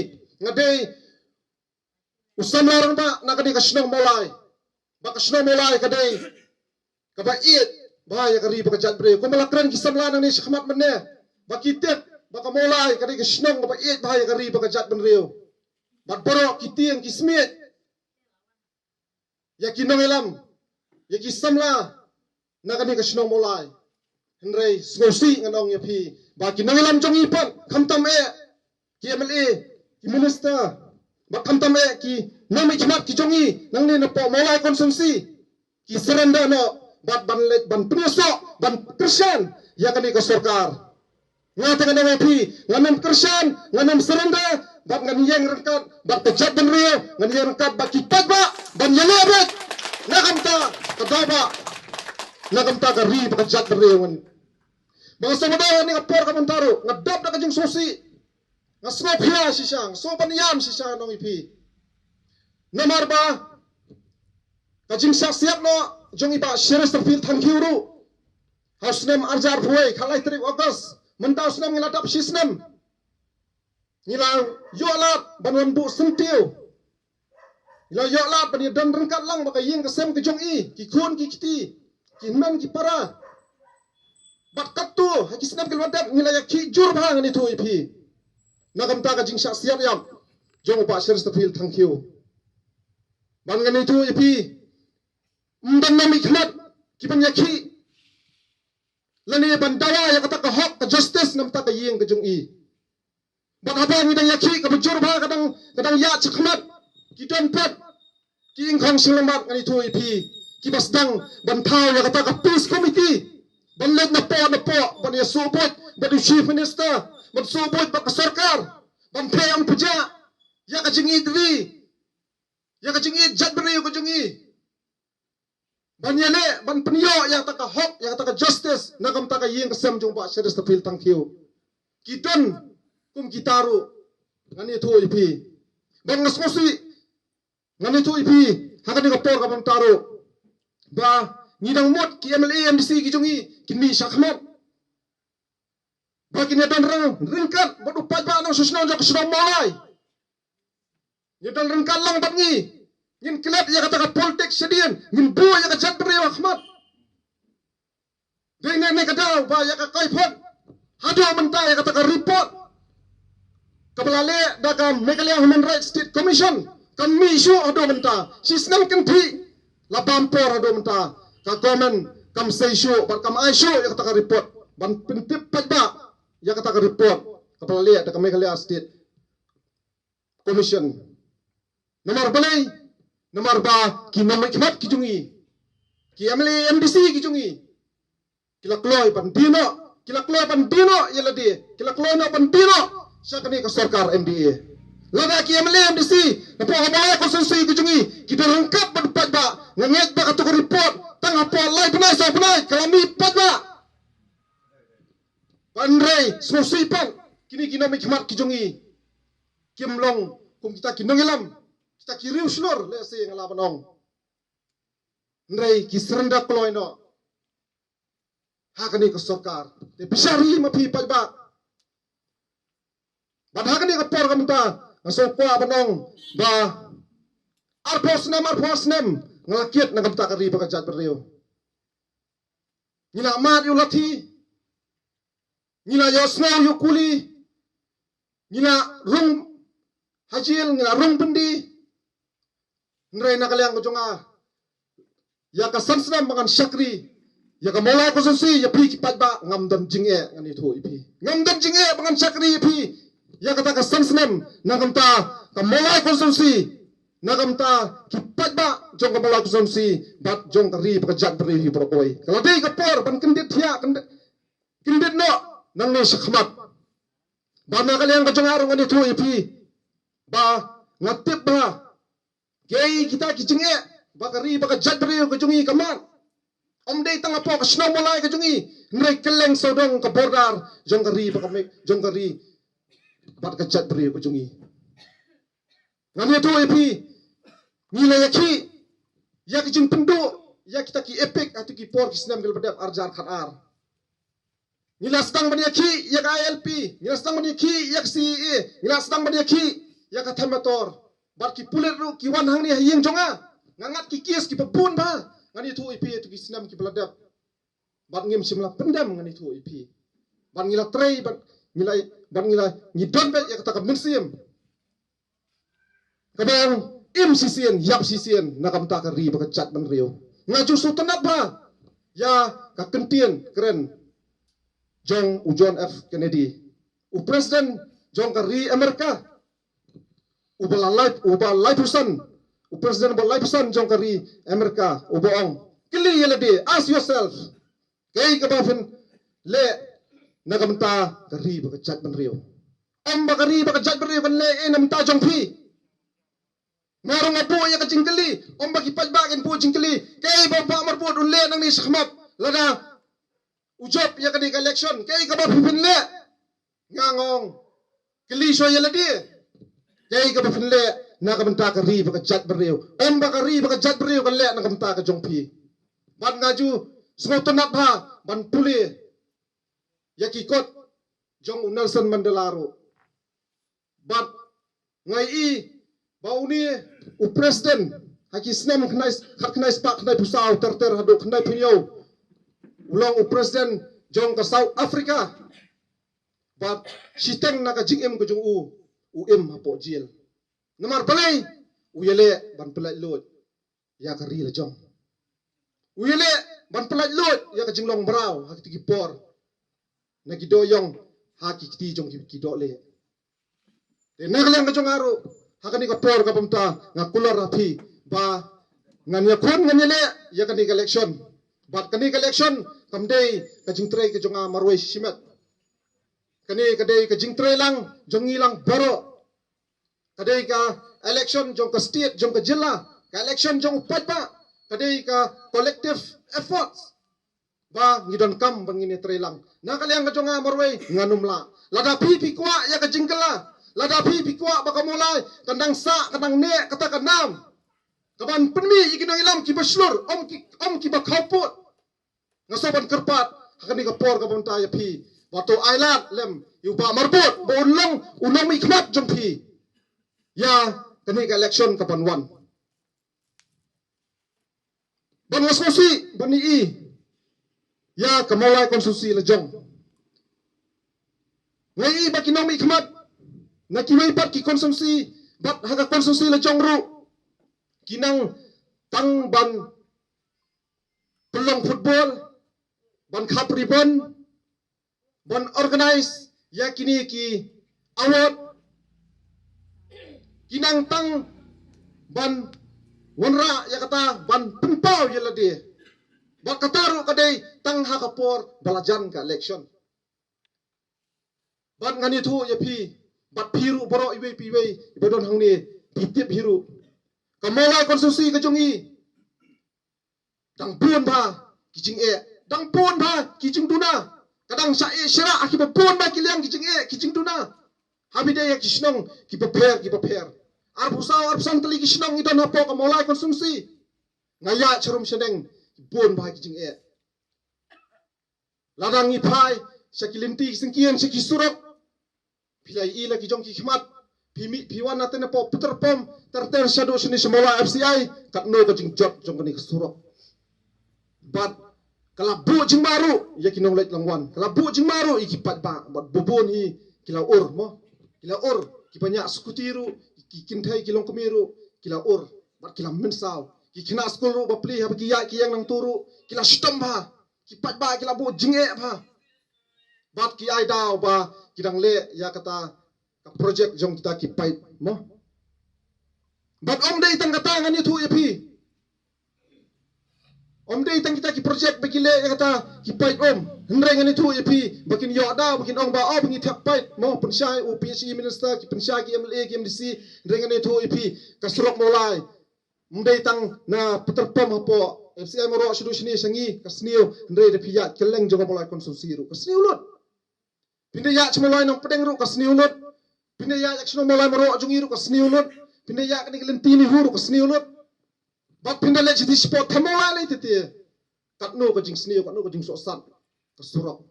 ngadei usam larang ba nakadi ka snong molai ba ka snong molai kadai ka ba it ba ya kari ba ka jat beriu ko malakran ki samlan ni syakmat menne ba kitet ba ka molai kadai ka snong ba it ba ya kari ba ka jat beriu ba boro kitiang kismet ya kinong elam ya ki samla nakadi ka snong molai Henry ngosi nganong ya pi ba kinong elam jong ipan khamtam ki MLA ki minister ba khamtam ki nami khmat ki jongi nangni na po molai konsumsi ki serenda no bat ban pneso ban kersan ya kani ka sarkar ngata kana pi nganam kersan nganam serenda bat ngan yang rengkat bat pejat ban rio ngan yang rengkat bat kipat ba ban yalabet nakamta kadaba nakamta ka ri ba jat ban rio ngan bang samada ni ka por ka montaro ngadap na ka jing sosi ngasno phia sisang so paniam sisang nong ipi namar ba kajing saksiat no jong iba series terpil thankiuru hausnem arjar phuai khalai 3 August mendaus nam ngiladap sisnem Nilang yolat banwan bu sentiu. Nilang yolat ban dan rengkat lang baka yeng kesem ke jong i, ki kun ki kiti, ki men ki para. Bat katu haki senam ke wadap nilang ya ki jur bang ni tu ipi. Nagam ta ka jing syak siap yam. Jong upa share stafil thank you. Ban ngani tu ipi. Mdan nami khmat ki ban yakhi. Lani ban dawa ya kata ka hok ka justice nam ta ka yeng ke jong i. Ban apa ni dang yakhi ka bujur ba kadang ya chakmat ki don pat ki ing khang singlamat ngani tu ipi. Ki basdang ban thau ya kata ka peace committee. Ban let na po ban ya subot ban chief minister ban subot ba ka sarkar ban payang puja ya ka jingi dri ya ka jingi jat beri ko jingi ban yale ban penyo ya ta ka hok ya ta ka justice nagam ta ka yeng kasam jong ba share stafil thank you kidon kum kitaru ngani tu ipi ban ngasmosi ngani tu ipi hakani ka por ka ban taru ba ngidang mot ki MLA MDC ki jongi kini syakmat bagi ni dan ringkat berupat ba nang susna jak sudah mulai ni dan ringkat lang bat ngi ngin kilat ya kata ka politik sedian ngin bu ya ka jat beri Ahmad dengan ni kadau ba ya ka kaifon hado menta ya kata ka report kabalale daga Meghalaya Human Rights State Commission kami isu hado menta sisnam kenti labampor hado menta ka komen kam seisyo bat kam aisyo ya kata ka report ban pintip pajba ya kata ka report kepala lihat da Meghalaya State Commission nomor balai nomor ba ki nomor khmat ki jungi ki MLA MDC ki jungi kila kloy pan dino yala di kila kloy no pan dino sakani ka sarkar MDA lada ki MLA MDC na po ka konsensi ki jungi ki derangkap ban pajba nganget ba ka to report tang apa lai penai sa penai kalami pajba Pandai semusipan kini kina mikmat kijongi kimlong kum kita kinong ilam kita kiriu slor le se ngalaban ong ndai kisrenda kloy no hakani ko sarkar te bisari mapi pajba bad hakani ko por kamta ngaso kwa banong ba arpos nem ngalakiet na kamta kari bakajat berrio nila mat yu lati nila yosna yu kuli nila rung hajil nila rung bendi nrai nakaliang ko jonga ya ka sansnam makan syakri ya ka mola ko sonsi ya pi kipat ba ngamdam jinge ngani thu ipi ngamdam jinge makan syakri ipi ya kata ka sansnam nagamta ka mola ko sonsi nagamta kipat ba jong ka mola ko sonsi bat jong ka ri pa jat beri hi prokoi kalau dei ka por ban kendit thia kendit no nang ne sakhmat ba nakaliang ko jonga ngani thu ipi ba ngatip ba Kei kita kijinge bakari baka jadri ko jungi kaman om dei tanga po ka snow mulai ka jungi nrei keleng sodong ka bordar jongkari baka me jongkari bat ka jadri ko jungi ngani to epi nila yaki ya kijing pendu ya kita ki epic atu ki por kisnam gel badap arjar khat ar nila sedang bani yaki ya ka ILP nila sedang bani yaki ya ka CEA nila sedang bani yaki ya ka thamator bat ki pulet ru ki wan hang ni hayeng jonga ngangat ki kies ki pabun ba ngani thu ipi tu ki sinam ki beladap bat ngim simla pendam ngani thu ipi ban ngila trei ban ngila ngidon be ya kata ka mensim kabang im sisien yap sisien nakam ta ka ri ba chat ban riu ngaju sultanat ba ya ka kentien keren John F Kennedy u president John ka ri Amerika ubah life person presiden ubah life person jong kari Amerika ubong kili yelade ask yourself kay kabafin le nagamta kari bakajat banrio om bakari bakajat banrio kan le namta jong pi marong abu ya kacingkeli om bagi pajbagen pu cingkeli kay bapa marbut unle nang ni sakhmat lada ujop ya kadi election kay kabafin le ngangong kili so yelade Kay ka bafinle na kamenta ka ri baka jat beriu. Om baka ri baka jat beriu kan le na kamenta ka jongpi. Ban ngaju smotonat ba ban puli. Yakikot jong Nelson Mandela ro. But ngai bau ni president haki snem knai spak knai pusau ter haduk knai punyau ulang president jong ka South Africa. But siteng naka jingem ko jong hapo jil. Namar palay uyele ban pelai lot ya ka ri la jong. Uyele ban pelai lot ya ka jinglong brau haki tigi por. Nagidoyong haki kiti jong kido le. Nagalang ka jong aro hakani ka por ka pamta nga kulor rapi ba nganya kon nganya le ya kani ka election. But kani ka election kamday ka jingtray ka jong marway simet. Kani kadai ka jingtray lang jong ilang baro. Kadai ka election jong ka state jong ka jilla, ka election jong patpa, kadai ka collective efforts. Ba ngidon kam bangini tray lang. Nakaliang ka jong marway nganumla. Lada pipi kwa ya ka jingkala. Lada pipi kwa baka mulai kandang sa kandang ne kata kanam. Kaban penmi ikinong ilam ki baslur om ki bakhauput. Ngasoban kerpat hakani ka por ka bonta ya pi. Wato ailat lem yu ba marbut bo ulong mi khmat jong pi. Ya kani ka election ka panwan. Ban ngasosi bani ya kamulai konstitusi la jong. Ngai ba kinong mi khmat na kiway pat ki konstitusi bat haga konstitusi la jong ru. Kinang tang ban pelong football ban khap ribbon ban organize ya kini ki award kinang tang ban wanra ya kata ban pumpau ya ladi ba kataru kadai tang hakapor balajan ka election ban ngani thu ya pi bat phiru boro iwe piwe ibadon hangni pitip hiru kamolai konstitusi ka jongi dang pun ba kijing dang pun ba kijing duna kadang sa sira akiba pun ba kiliang kijing duna habide ya kisnong ki prepare arpusan tali kisnong idon hapo kamolai konstitusi ngaya charum seneng pun ba kijing ladang ipai sakilinti singkian sikisurok pilai ila kijong kikmat piwan natin na po puter pom terter shadow sini semola FCI katno ka jingjot jong kani kesurok but kalabu jing baru ya kinong lait langwan kalabu jing baru ikipat ba but bubon hi kila ur kipanya skutiru kikintai kilong kumiru kila ur but kila mensaw kikina skulu bapli habaki ya kiyang nang turu kila stom ba kipat ba kila bu jinge ba but ki ai daw ba kidang le ya kata project jong kita kipai mo but om day tang katangan itu ya pi om day tang kita ki project bakile ya kata kipai hendrengan itu ya pi bakin yo da bakin ong ba bakin tapai mo pensyai UPC minister ki pensyai ki MLA ki MDC hendrengan itu ya pi kasrok mulai om day tang na puterpom hapo FCI moro sudu sini sangi kasniu hendre de piyat keleng jong mulai konsumsi ru kasniu lut pindah ya mulai nang pedeng ru kasniu lut pindah ya yakshno mulai moro jungiru ka sniulut pindah ya kani kelentini huru ka sniulut bat pindah le chiti sport thamola le tete katno ka jing sniu katno ka jing sosan ka surok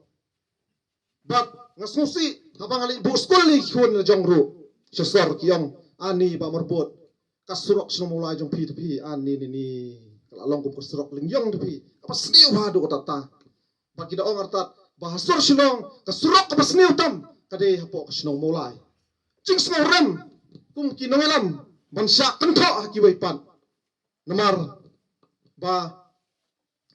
bat ngasmusi habang ali bu skol li khun la jongru sesor kiong ani ba marbot ka surok sno mulai jong pi tepi ani ni kala long ka surok lingyong tepi apa sniu hadu ka tata bat kita ong artat bahasur silong ka surok ka sniu tam kade hapo ka sno mulai cing snorem kum kinongelam mansya kentho hakiwai pan namar ba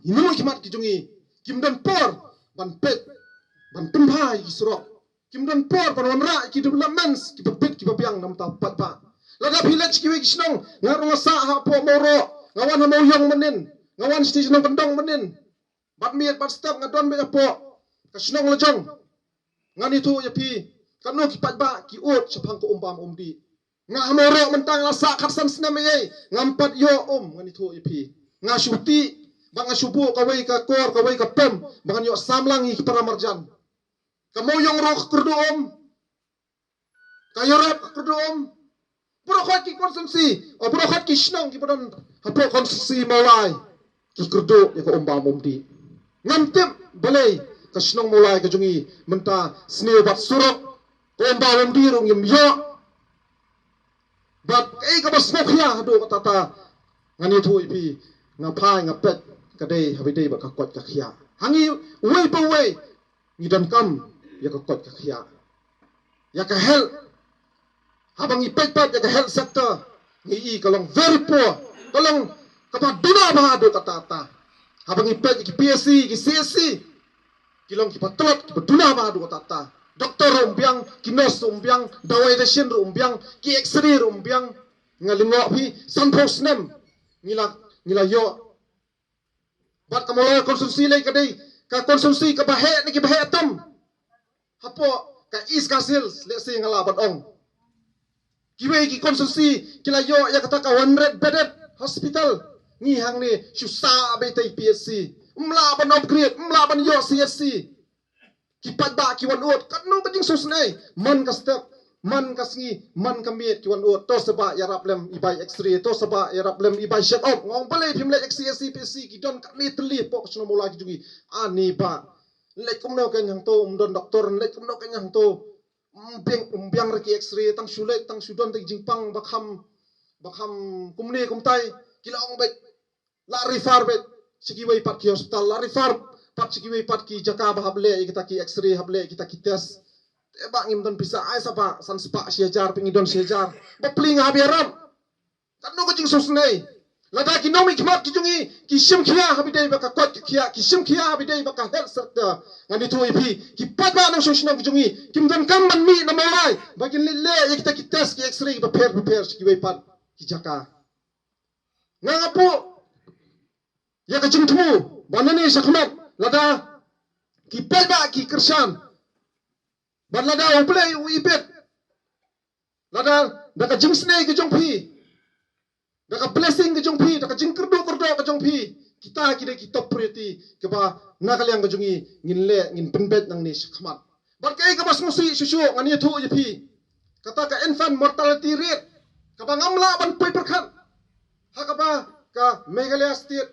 hinum kimat kijungi kimdan por ban pet ban pembai kisrok kimdan por ban wanra ki developments ki pepet ki papiang nam ta pat pa lada village ki wisnong ngarong sa ha po moro ngawan ha moyong menen ngawan station kendong menen bat miet bat step ngadon be po kasnong lejong ngani tu ya pi kanu kipat ba ki ut sapang ko umpam umdi nga moro mentang lasa katsan snamay ngampat yo ngani thu ipi nga syuti ba nga subu kawai ka kor kawai ka pem bangan yo samlang hi para marjan kamoyong ro kurdoom kayorap kurdoom burokhat ki konsumsi o burokhat ki snong ki podon hapo konsumsi molai ki kurdo ya ko umpam umdi ngamtep balay kasnong mulai ka jungi menta sneo bat surok Kung bawang dirong yung yo, But ka basmok ya do tata ngani thu ipi ngapai ngapet kadai habidai ba kakot kakya. Hangi way pa way ni dan kam ya kakot kakya. Ya ka help habang ipet pat ya ka health sector ni kalong very poor kalong kapaduna ba do tata. Habang ipet ki PSC ki CSC kilong ki patlot ki paduna ba do tata. Doktor umbiang kinos umbiang dawai dashin umbiang ki x-ray umbiang ngalingo hi sanpos nem ngila yo bat kamola konsumsi lay kadai ka konsumsi ka bahe ni ki bahe tam hapo ka is ka sales let's say ngala bat ong kiwe ki konsumsi kila yo ya kata ka 100 bedded hospital ni hang ni susah be tai PSC umla ban upgrade umla ban yo CSC kipat ba ki wan ot kan no kading susnai man ka step man ka sngi man ka miet ki wan ot to saba ya raplem ibai x-ray to saba ya raplem ibai shut up ngong bale phimle XCSC PC ki don ka ni tli po sno mola ki jugi ani ba le kum no kan yang to don doktor le kum no kan yang to umbiang reki x-ray tang sule tang sudon te jingpang bakham kumne kumtai kila ong bet la rifar bet sigi wai pat ki hospital la rifar pat sigi wai pat ki jaka bahable kita ki x-ray hable kita ki test ba ngim don pisa ai sapa san spa siajar pingidon siajar ba pling habiaram kan no kajing sosnei lada ki nomi ki mat ki jungi ki sim khia habidai ba ka kot khia ki sim khia habidai ba ka health sector ngani tu ipi ki pat ba no sosna ki jungi kim don kam man mi na malai ba kin le kita ki test ki x-ray ba prepare sigi wai pat ki jaka ngapo ya ka jing tu banani sakmat lada ki pat ba ki kersan ban lada uplay uibet lada daka jingsne ke jongpi daka blessing ke jongpi daka jingkerdo ke jongpi kita kide ki top priority ke ba nakalyang ke jongi nginle ngin penbet nang ni khmat ban kai ka basmusi susu ngani thu yepi kata ka infant mortality rate ka ba ngamla ban poi perkhan ha ka ba ka Meghalaya State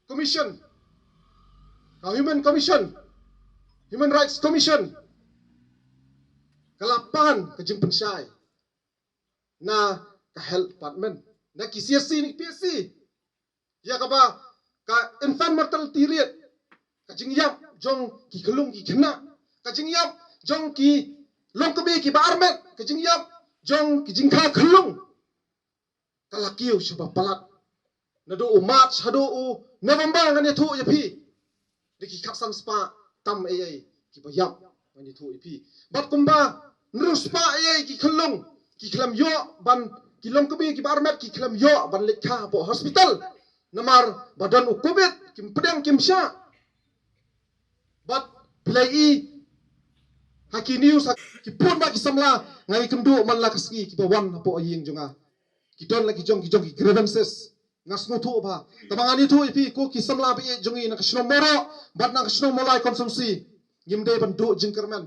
Commission ka Human Rights Commission kalapan ke jing pensai na ka health department na ki CSC ni PSC ya ka ba ka infant mortality rate ka jing yap jong ki kelung ki kena ka jing yap jong ki long kebi ki barmet ka jing yap jong ki jing kha kelung kalakiu sebab palat na do March hado November ngani thu ya pi diki khaksan spa tam ai ki ba yap ngani thu ipi bat kumba nrus pa ai ki khlong ki khlam yo ban ki long kebi ki barmet ki khlam yo ban lekha po hospital namar badan ukubit kim pedang kim sha bat play haki news ki pun ba ki samla ngai kendu man la kasgi ki bawan po aying jonga ki don la ki jong ki grievances ngasno thu ba tamangani thu ipi ko ki samla bi jongi na kasno moro bat na kasno molai konsumsi ngimde ban do jingkerman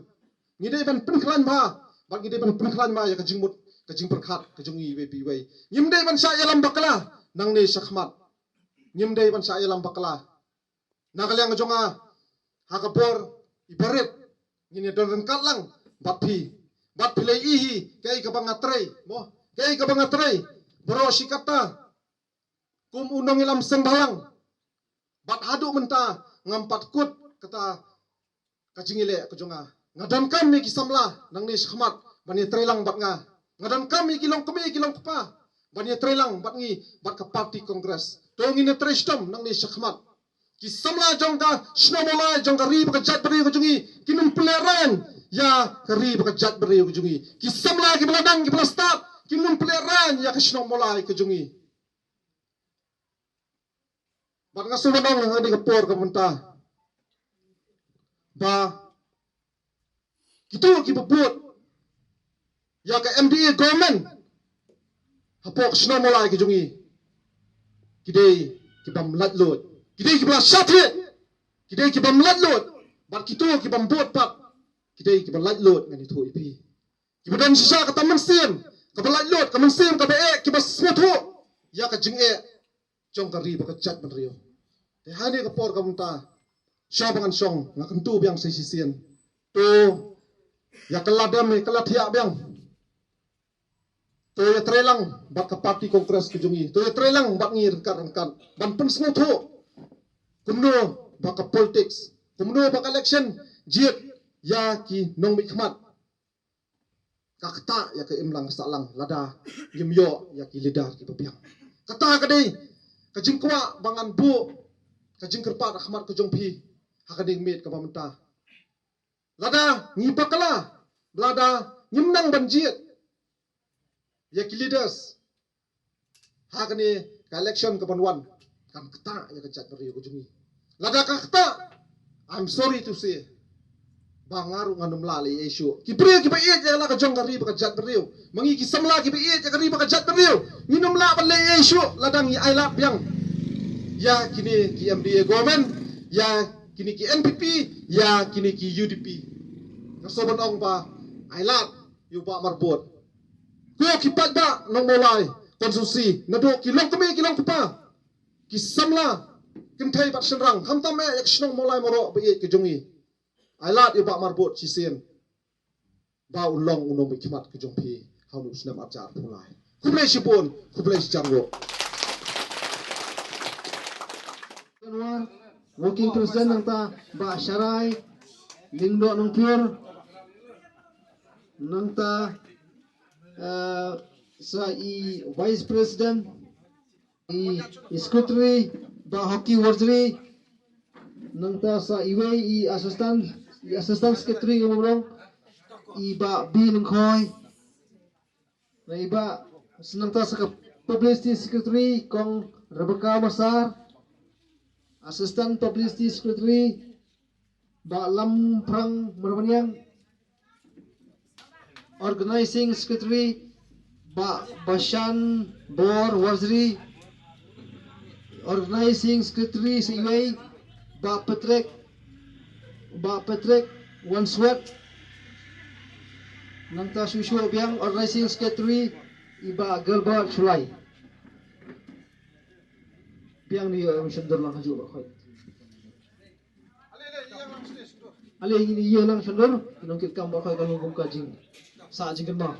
ngide ban penklan ba ban ngide ban penklan ma ya ka jingmut ka jing perkhat ka jongi we pi we ngimde ban sa yalam bakla nang ne sakhmat ngimde ban sa yalam bakla nagalyang jonga hakapor ibaret ngine don katlang bat philei ihi kai ka bangatrei mo kai ka bangatrei bro sikata kum unong ilam sengbalang bat hadu menta ngampat kut kata kajingile kejonga ngadan kami ki samla nang ni sakhmat bani trelang bat nga ngadan kami kilong kepa bani trelang bat ngi bat ka party congress to ngine trestom nang ni sakhmat ki samla jongka shnomola jongka ri ba jat bari kejongi kinum pleran ya kari ba jat bari kejongi ki samla ki beladang ki belastat kinum pleran ya ka shnomola kejongi bat nga sumanong nga di kapor kamunta ba kitu kibubut ya ka MDA government hapok sno molai ki jungi kidei kibam latlot kidei kibla sathe kidei kibam latlot bat kitu kibam bot pat kidei kibam latlot ngani thu ipi kibadon sisa ka taman sim ka latlot ka mansim ka be kibas smotho ya ka jinge jong ka ri ba ka chat man rio te hani ka por ka munta syabangan song ngakan tu biang sisien tu ya keladam ni kelathia biang Toya trelang bat ka parti kongres ke jungi. Toya trelang bat ngir kan. Ban pen semua tu. Kumno baka politics. Kumno baka election. Jit ya ki nong mikmat. Kakta ya ke imlang salang lada. Yimyo ya ki lidar ki papiang. Kata kadai. Kajing kwa bangan bu. Kajing kerpat akhmat ke jongpi. Hakading mit ke pamenta. Lada ngipakala. Lada nyimnang banjit. Ya ki leaders. Hakani ka election ke panwan. Kan kata ya kejat beri ujungi. Lada ka kata. I'm sorry to say. Bangaru nganum lali isu. Kibri kiba iya jala ka jong kari bakajat beri. Mangi kisamla kiba iya kari bakajat beri. Nginum la bali isu ladang i ailap yang. Ya kini ki MDA government, ya kini ki NPP, ya kini ki UDP. Kasoban ong pa ailap yu ba marbot. Kuya kipat ba nong mulai konsumsi nado kilong kami kilong kupa kisamla kintai bat senrang hamtam yak snong mulai moro be ke jongi ailat iba marbot cisen ba ulong unong be kimat ke jongpi haunu snam ajar mulai kublai sipun kublai jango working president nang ta ba syarai lingdo nang pure nang ta sa vice president secretary ba hockey wardry nangta sa iwe assistant secretary ngomong iba bin khoy na iba nangta sa publicity secretary kong Rebecca Masar assistant publicity secretary ba Lam Prang Mermaniang organizing secretary ba Bashan Bor Wazri organizing secretary CIWay ba Patrick Wanswet nangta susu biang organizing secretary iba Gilbert Sulai biang ni sendor lang haju ba khoy ale ini iya lang sendor kinongkit kam ba khoy kalung ka jing sa jing ma